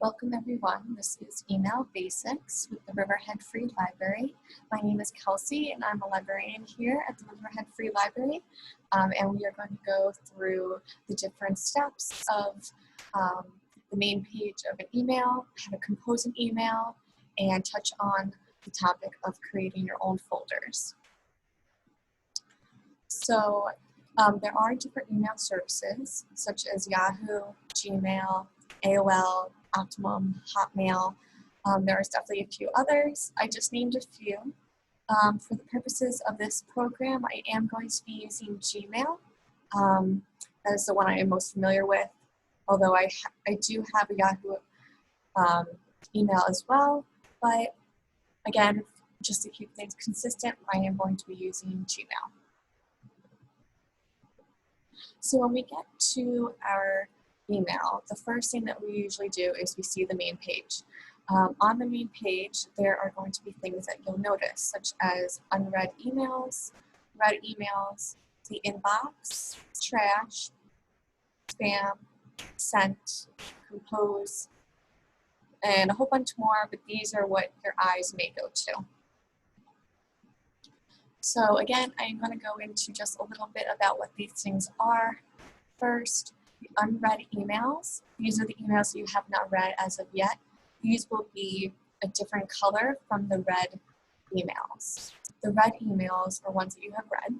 Welcome everyone. This is Email Basics with the Riverhead Free Library. My name is Kelsey and I'm a librarian here at the Riverhead Free Library. And we are going to go through the different steps of the main page of an email, how to compose an email, and touch on the topic of creating your own folders. So there are different email services such as Yahoo, Gmail, AOL, Optimum, Hotmail. There's definitely a few others. I just named a few. For the purposes of this program, I am going to be using Gmail. That is the one I am most familiar with, although I do have a Yahoo email as well. But again, just to keep things consistent, I am going to be using Gmail. So when we get to our email, the first thing that we usually do is we see the main page. On the main page, there are going to be things that you'll notice, such as unread emails, read emails, the inbox, trash, spam, sent, compose, and a whole bunch more, but these are what your eyes may go to. So again, I'm going to go into just a little bit about what these things are. First, the unread emails. These are the emails you have not read as of yet. These will be a different color from the read emails. The read emails are ones that you have read,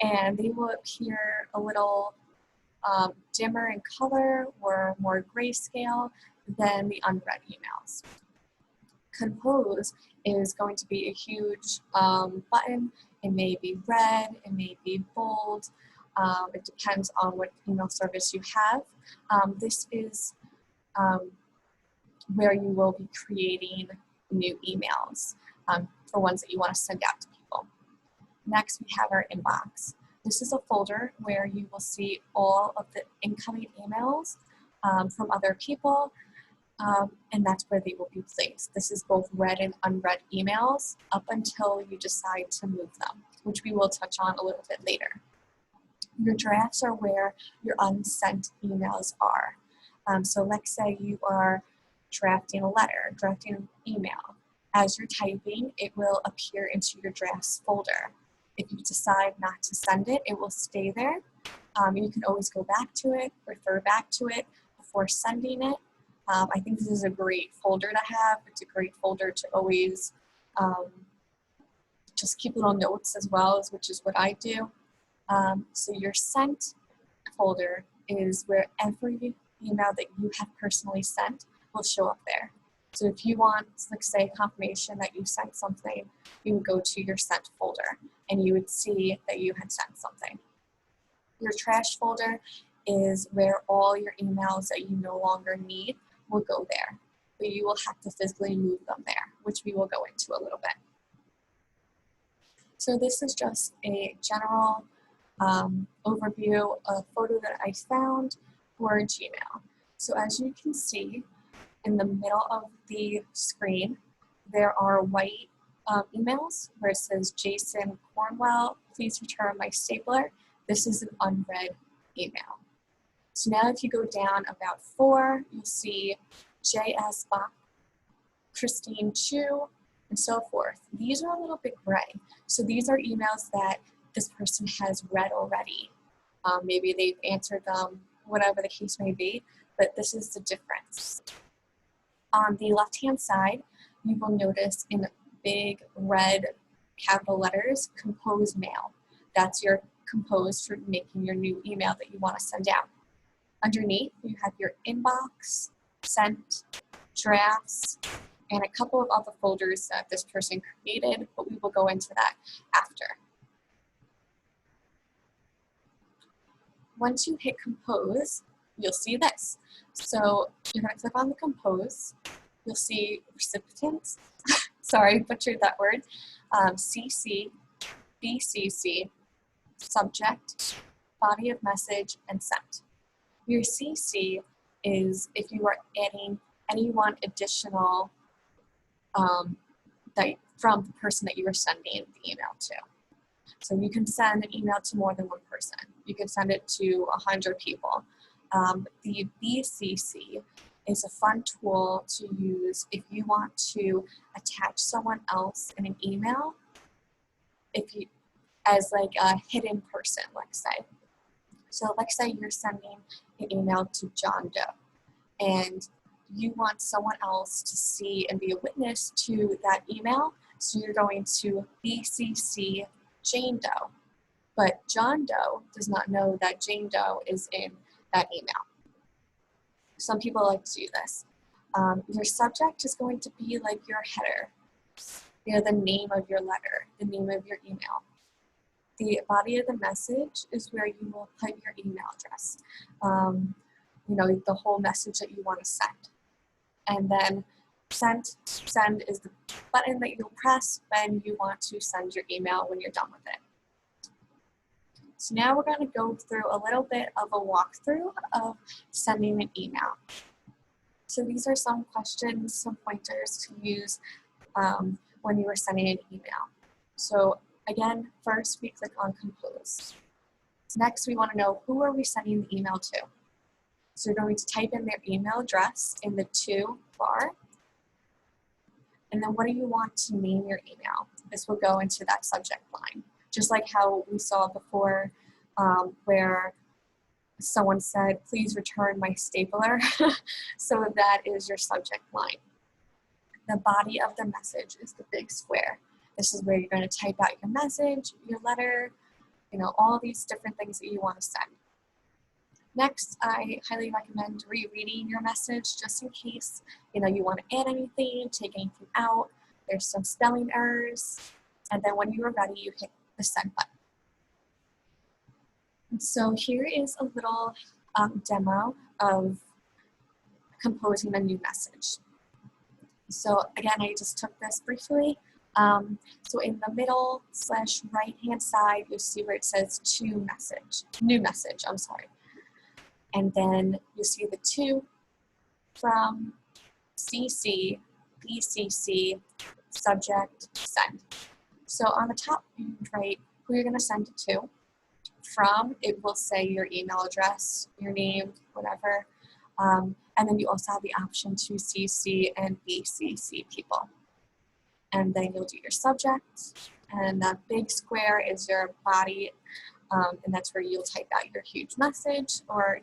and they will appear a little dimmer in color or more grayscale than the unread emails. Compose is going to be a huge button. It may be red, it may be bold. It depends on what email service you have. This is where you will be creating new emails for ones that you want to send out to people. Next, we have our inbox. This is a folder where you will see all of the incoming emails from other people, and that's where they will be placed. This is both read and unread emails up until you decide to move them, which we will touch on a little bit later. Your drafts are where your unsent emails are. So let's say you are drafting a letter, drafting an email. As you're typing, it will appear into your drafts folder. If you decide not to send it, it will stay there. You can always go back to it, refer back to it before sending it. I think this is a great folder to have. It's a great folder to always just keep little notes as well, which is what I do. So your sent folder is where every email that you have personally sent will show up there. So if you want, like say, confirmation that you sent something, you would go to your sent folder and you would see that you had sent something. Your trash folder is where all your emails that you no longer need will go there, but you will have to physically move them there, which we will go into a little bit. So this is just a general overview of a photo that I found for Gmail. So as you can see, in the middle of the screen, there are white emails where it says Jason Cornwell, please return my stapler. This is an unread email. So now if you go down about 4, you'll see J.S. Bach, Christine Chu, and so forth. These are a little bit gray. So these are emails that this person has read already. Maybe they've answered them, whatever the case may be, but this is the difference. On the left-hand side, you will notice in big red capital letters, compose mail. That's your compose for making your new email that you want to send out. Underneath, you have your inbox, sent, drafts, and a couple of other folders that this person created, but we will go into that after. Once you hit compose, you'll see this. So you're going to click on the compose. You'll see recipients, sorry, butchered that word, CC, BCC, subject, body of message, and sent. Your CC is if you are adding anyone additional from the person that you are sending the email to. So you can send an email to more than one person. You can send it to 100 people. The BCC is a fun tool to use if you want to attach someone else in an email, if you, as like a hidden person, let's say. So let's say you're sending an email to John Doe, and you want someone else to see and be a witness to that email, so you're going to BCC Jane Doe. But John Doe does not know that Jane Doe is in that email. Some people like to do this. Your subject is going to be like your header, the name of your letter, the name of your email. The body of the message is where you will put your email address, the whole message that you want to send. And then send is the button that you'll press when you want to send your email when you're done with it. So now we're going to go through a little bit of a walkthrough of sending an email. So these are some questions, some pointers to use when you are sending an email. So again, first we click on compose. Next, we want to know who are we sending the email to. So you're going to type in their email address in the to bar. And then what do you want to name your email? This will go into that subject line. Just like how we saw before where someone said, please return my stapler. So that is your subject line. The body of the message is the big square. This is where you're going to type out your message, your letter, all these different things that you want to send. Next, I highly recommend rereading your message just in case, you want to add anything, take anything out. There's some spelling errors. And then when you are ready, you hit the send button. And so here is a little demo of composing a new message. So again, I just took this briefly. So in the middle / right-hand side, you'll see where it says new message, And then you see the to, from, CC, BCC, subject, send. So on the top, you write who you're going to send it to. From, it will say your email address, your name, whatever. And then you also have the option to CC and BCC people. And then you'll do your subject. And that big square is your body. And that's where you'll type out your huge message or,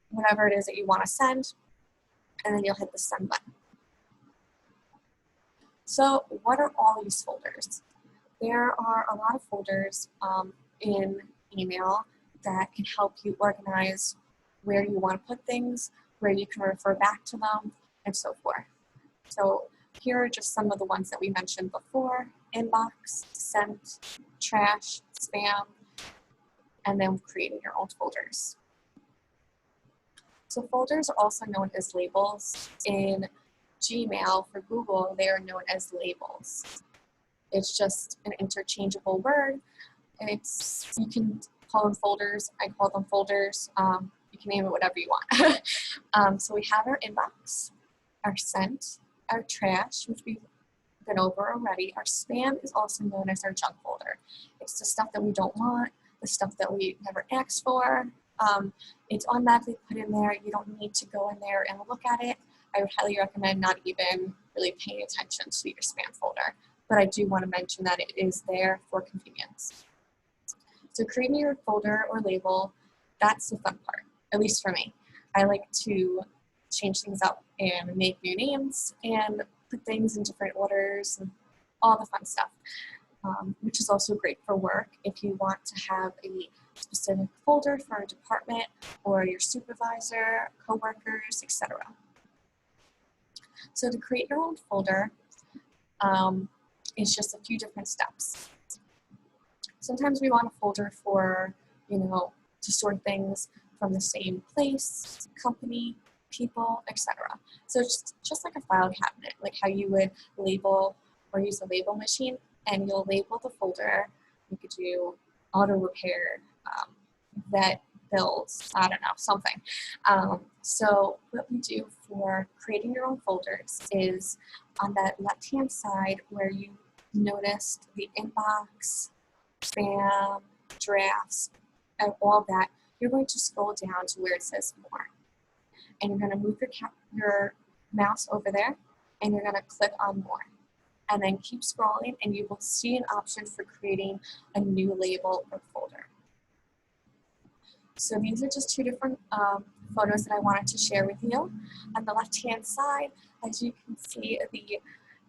whatever it is that you want to send. And then you'll hit the send button. So what are all these folders? There are a lot of folders in email that can help you organize where you want to put things, where you can refer back to them, and so forth. So here are just some of the ones that we mentioned before: inbox, sent, trash, spam, and then creating your own folders. So folders are also known as labels. In Gmail for Google, they are known as labels. It's just an interchangeable word, and you can call them folders. I call them folders. You can name it whatever you want. So we have our inbox, our sent, our trash, which we've been over already. Our spam is also known as our junk folder. It's the stuff that we don't want, the stuff that we never asked for. It's automatically put in there. You don't need to go in there and look at it. I would highly recommend not even really paying attention to your spam folder. But I do want to mention that it is there for convenience. So creating your folder or label, that's the fun part, at least for me. I like to change things up and make new names and put things in different orders and all the fun stuff, which is also great for work if you want to have a specific folder for a department or your supervisor, coworkers, etc. So to create your own folder, it's just a few different steps. Sometimes we want a folder for, to store things from the same place, company, people, etc. So it's just like a file cabinet, like how you would label or use a label machine, and you'll label the folder. You could do auto repair, vet bills, I don't know, something. So what we do for creating your own folders is on that left-hand side where you noticed the inbox, spam, drafts, and all that, you're going to scroll down to where it says more. and you're going to move your mouse over there, and you're going to click on more. And then keep scrolling, and you will see an option for creating a new label or folder. So these are just two different photos that I wanted to share with you. On the left-hand side, as you can see, the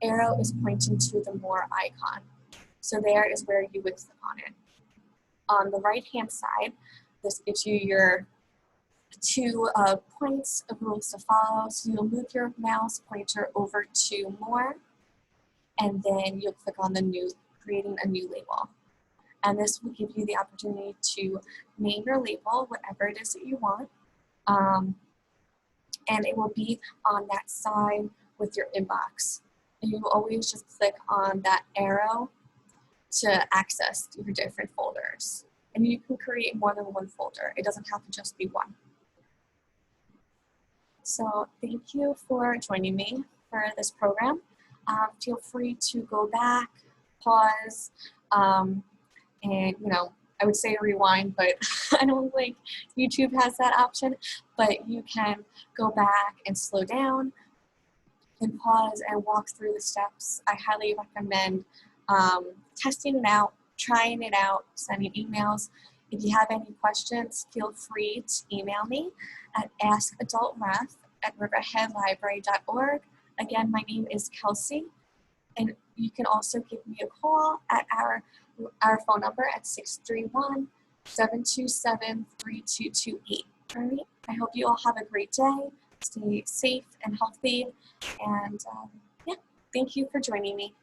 arrow is pointing to the more icon. So there is where you would click on it. On the right-hand side, this gives you your 2 points of rules to follow. So you'll move your mouse pointer over to more, and then you'll click on the creating a new label. And this will give you the opportunity to name your label, whatever it is that you want. And it will be on that side with your inbox. And you will always just click on that arrow to access your different folders. And you can create more than one folder. It doesn't have to just be one. So thank you for joining me for this program. Feel free to go back, pause, and I would say rewind, but I don't think YouTube has that option. But you can go back and slow down and pause and walk through the steps. I highly recommend testing it out, trying it out, sending emails. If you have any questions, feel free to email me at askadultref@riverheadlibrary.org. Again, my name is Kelsey, and you can also give me a call at our phone number at 631-727-3228. All right, I hope you all have a great day. Stay safe and healthy, and yeah, thank you for joining me.